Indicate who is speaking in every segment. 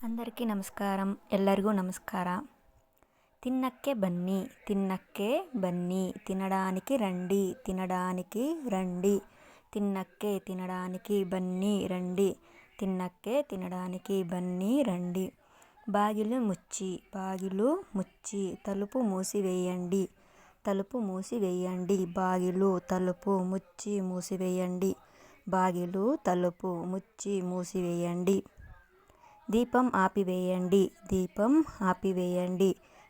Speaker 1: అందరికీ నమస్కారం. ಎಲ್ಲರಿಗೂ నమస్కార. తిన్నಕ್ಕೆ బన్నీ తిన్నಕ್ಕೆ బన్నీ తినడానికి రండి తినడానికి రండి తిన్నಕ್ಕೆ తినడానికి బన్నీ రండి తిన్నಕ್ಕೆ తినడానికి బన్నీ రండి. బాగిలు ముచ్చి తలుపు మూసివేయండి తలుపు మూసివేయండి బాగిలు తలుపు ముచ్చి మూసివేయండి బాగిలు తలుపు ముచ్చి మూసివేయండి. దీపం ఆపివేయండి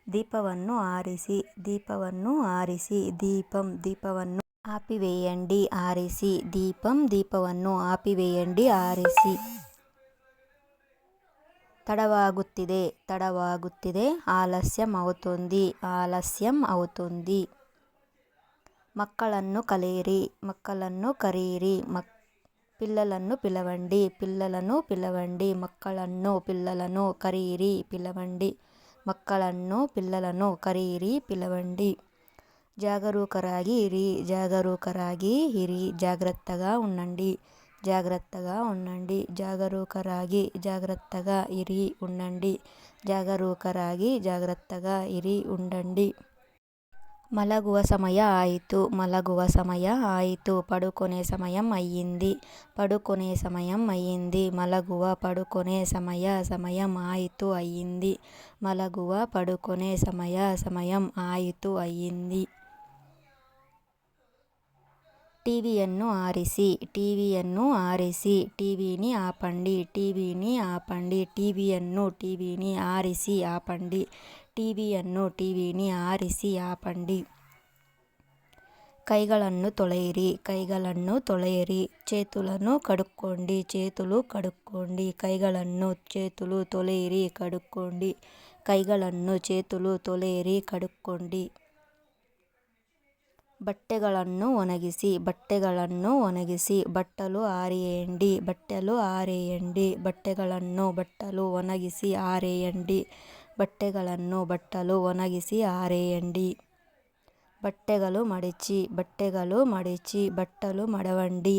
Speaker 1: దీపವನ್ನು ఆరిಸಿ దీపವನ್ನು ఆపివేయండి ఆరిಸಿ దీపವನ್ನು ఆపివేయండి ఆరిసి. తడవాగుತ್ತಿದೆ ఆలస్యం అవుతుంది. మక్కలను కరీరి పిల్లలను పిలవండి పిల్లలను కరీరి పిలవండి. జాగరూకరాగి ఇరి జాగ్రత్తగా ఉండండి జాగ్రత్తగా ఇరి ఉండండి. మలగువ సమయ ఆಯಿತು పడుకునే సమయం అయ్యింది పడుకునే సమయం అయ్యింది. టీవీಯನ್ನು ఆరిಸಿ టీవీని ఆపండి టీవీని ఆరిసి ఆపండి. కైಗಳನ್ನು ತೊಳೆಯಿರಿ చేతులు కడుక్కోండి చేతులు ತೊಳೆಯಿರಿ కడుక్కోండి. బట్టలను ಒಣಗಿಸಿ బట్టలు ఆరేయండి బట్టలు ಒಣగిసి ఆరేయండి. బట్టలు మడిచి బట్టలు మడవండి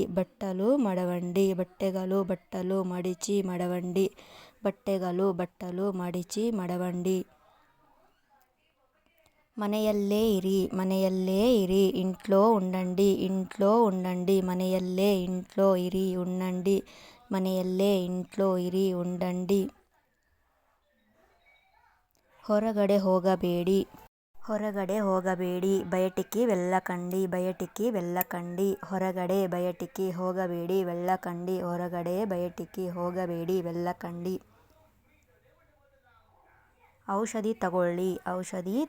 Speaker 1: బట్టలు మడిచి మడవండి. మನೆಯಲ್ಲೇ ఇరి ఇంట్లో ఉండండి మನೆಯಲ್ಲೇ ఇరి ఉండండి. ಹೊರಗಡೆ ಹೋಗಬೇಡಿ బయటికి వెళ్ళకండి ಹೊರಗಡೆ బయటికి ಹೋಗಬೇಡಿ వెళ్ళకండి. ఔషధి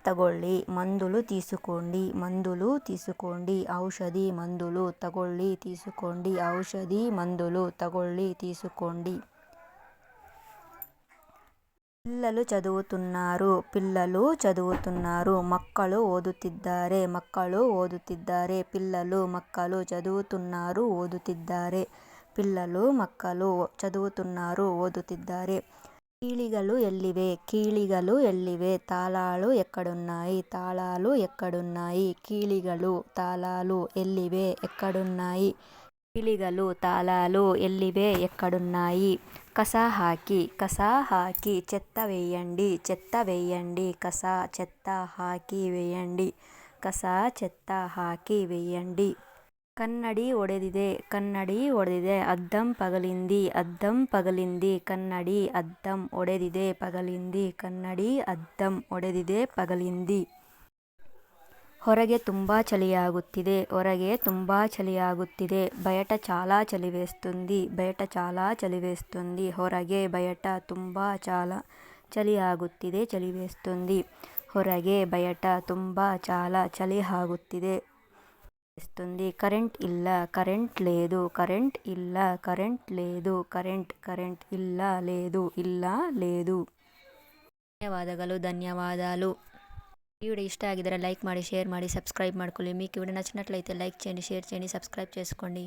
Speaker 1: తಗೊಳ್ಳಿ మందులు తీసుకోండి ఔషధి మందులు తీసుకోండి. పిల్లలు చదువుతున్నారు మక్కలు ఓదుತ್ತಿದ್ದಾರೆ పిల్లలు చదువుతున్నారు ఓదుತ್ತಿದ್ದಾರೆ. కీలిగలు ఎల్లివే తాళాలు ఎక్కడున్నాయి కిళిగలు తాళాలు ఎల్లివే ఎక్కడున్నాయి. కస ಹಾಕಿ చెత్త వేయండి చెత్త ಹಾಕಿ వేయండి. కన్నడి ఒಡೆದಿದೆ అద్దం పగిలింది కన్నడి అద్దం ఒಡೆದಿದೆ పగిలింది. ಹೊರಗೆ ತುಂಬಾ చలిಯಾಗುತ್ತಿದೆ బయట చాలా చలివేస్తుంది ಹೊರಗೆ బయట ತುಂಬಾ చాలా చలివేస్తుంది ಹೊರಗೆ బయట ತುಂಬಾ చాలా చలివేస్తుంది. కరెంట్ లేదు. ధన్యవాదాలు. ఈ వీడియో ఇಷ್ಟ ಆಗಿದ್ರೆ లైక్ ಮಾಡಿ, షేర్ ಮಾಡಿ, సబ్స్క్రైబ్ ಮಾಡ್ಕೊಳ್ಳಿ. మీకు వీడియో నచ్చినట్లయితే లైక్ చేయండి, షేర్ చేయండి, సబ్స్క్రైబ్ చేసుకోండి.